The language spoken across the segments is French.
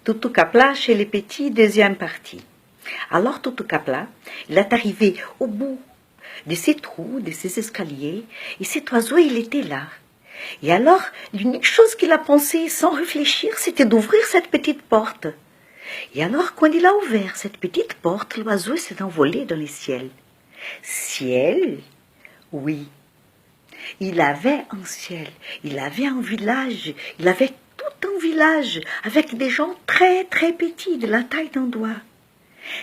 Toutou Kapla chez les petits, deuxième partie. Alors Toutou Kapla, il est arrivé au bout de ces trous, de ces escaliers, et cet oiseau, il était là. Et alors, l'unique chose qu'il a pensé sans réfléchir, c'était d'ouvrir cette petite porte. Et alors, quand il a ouvert cette petite porte, l'oiseau s'est envolé dans les ciels. Ciel? Oui. Il avait un ciel, il avait un village, il avait tout un village avec des gens très très petits, de la taille d'un doigt.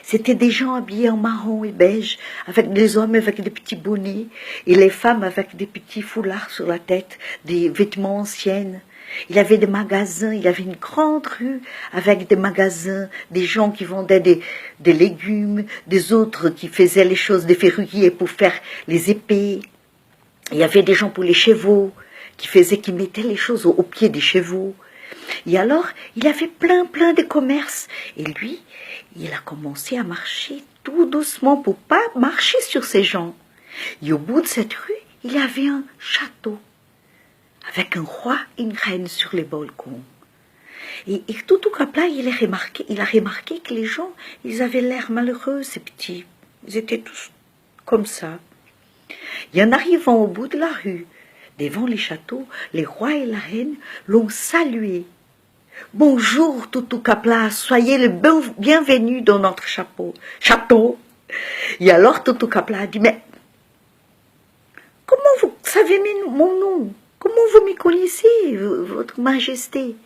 C'était des gens habillés en marron et beige, avec des hommes avec des petits bonnets et les femmes avec des petits foulards sur la tête, des vêtements anciens. Il y avait des magasins, il y avait une grande rue avec des magasins, des gens qui vendaient des légumes, des autres qui faisaient les choses des ferrugiers pour faire les épées. Il y avait des gens pour les chevaux, qui mettaient les choses au pied des chevaux. Et alors, il avait plein de commerces. Et lui, il a commencé à marcher tout doucement pour pas marcher sur ces gens. Et au bout de cette rue, il y avait un château, avec un roi et une reine sur les balcons. Et Toutou Kapla, il a remarqué que les gens, ils avaient l'air malheureux, ces petits. Ils étaient tous comme ça. Et en arrivant au bout de la rue, devant les châteaux, les rois et la reine l'ont salué. « Bonjour, Toutou Kapla, soyez le bienvenu dans notre château. » Et alors Toutou Kapla a dit « Mais comment vous savez mon nom? Comment vous me connaissez, votre majesté ?»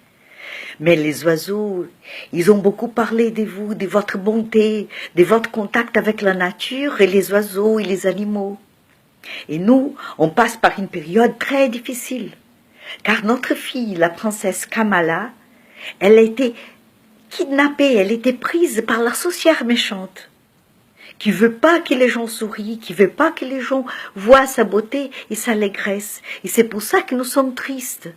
Mais les oiseaux, ils ont beaucoup parlé de vous, de votre bonté, de votre contact avec la nature et les oiseaux et les animaux. Et nous, on passe par une période très difficile, car notre fille, la princesse Kamala, elle a été kidnappée, elle était prise par la sorcière méchante, qui veut pas que les gens sourient, qui veut pas que les gens voient sa beauté et sa allégresse. Et c'est pour ça que nous sommes tristes.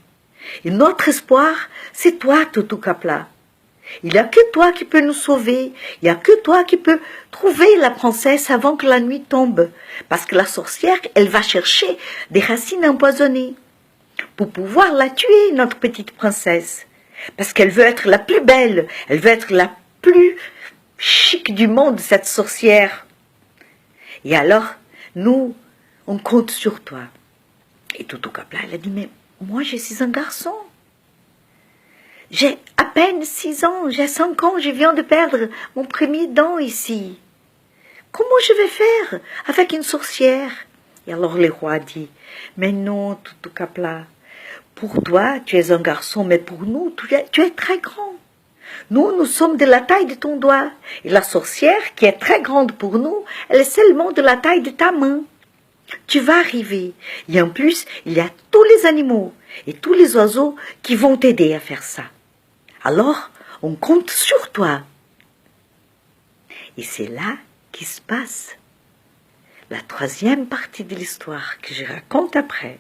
Et notre espoir, c'est toi, Toutou Kapla. Il n'y a que toi qui peux nous sauver. Il n'y a que toi qui peux trouver la princesse avant que la nuit tombe. Parce que la sorcière, elle va chercher des racines empoisonnées pour pouvoir la tuer, notre petite princesse. Parce qu'elle veut être la plus belle. Elle veut être la plus chic du monde, cette sorcière. Et alors, nous, on compte sur toi. Et Toutou Kapla, elle a dit, mais moi, je suis un garçon. J'ai à peine 6 ans, j'ai 5 ans, je viens de perdre mon premier dent ici. Comment je vais faire avec une sorcière? Et alors le roi dit, mais non, Toutou Kapla, pour toi, tu es un garçon, mais pour nous, tu es très grand. Nous sommes de la taille de ton doigt. Et la sorcière, qui est très grande pour nous, elle est seulement de la taille de ta main. Tu vas arriver. Et en plus, il y a tous les animaux et tous les oiseaux qui vont t'aider à faire ça. Alors, on compte sur toi. Et c'est là qu'il se passe la 3e partie de l'histoire que je raconte après.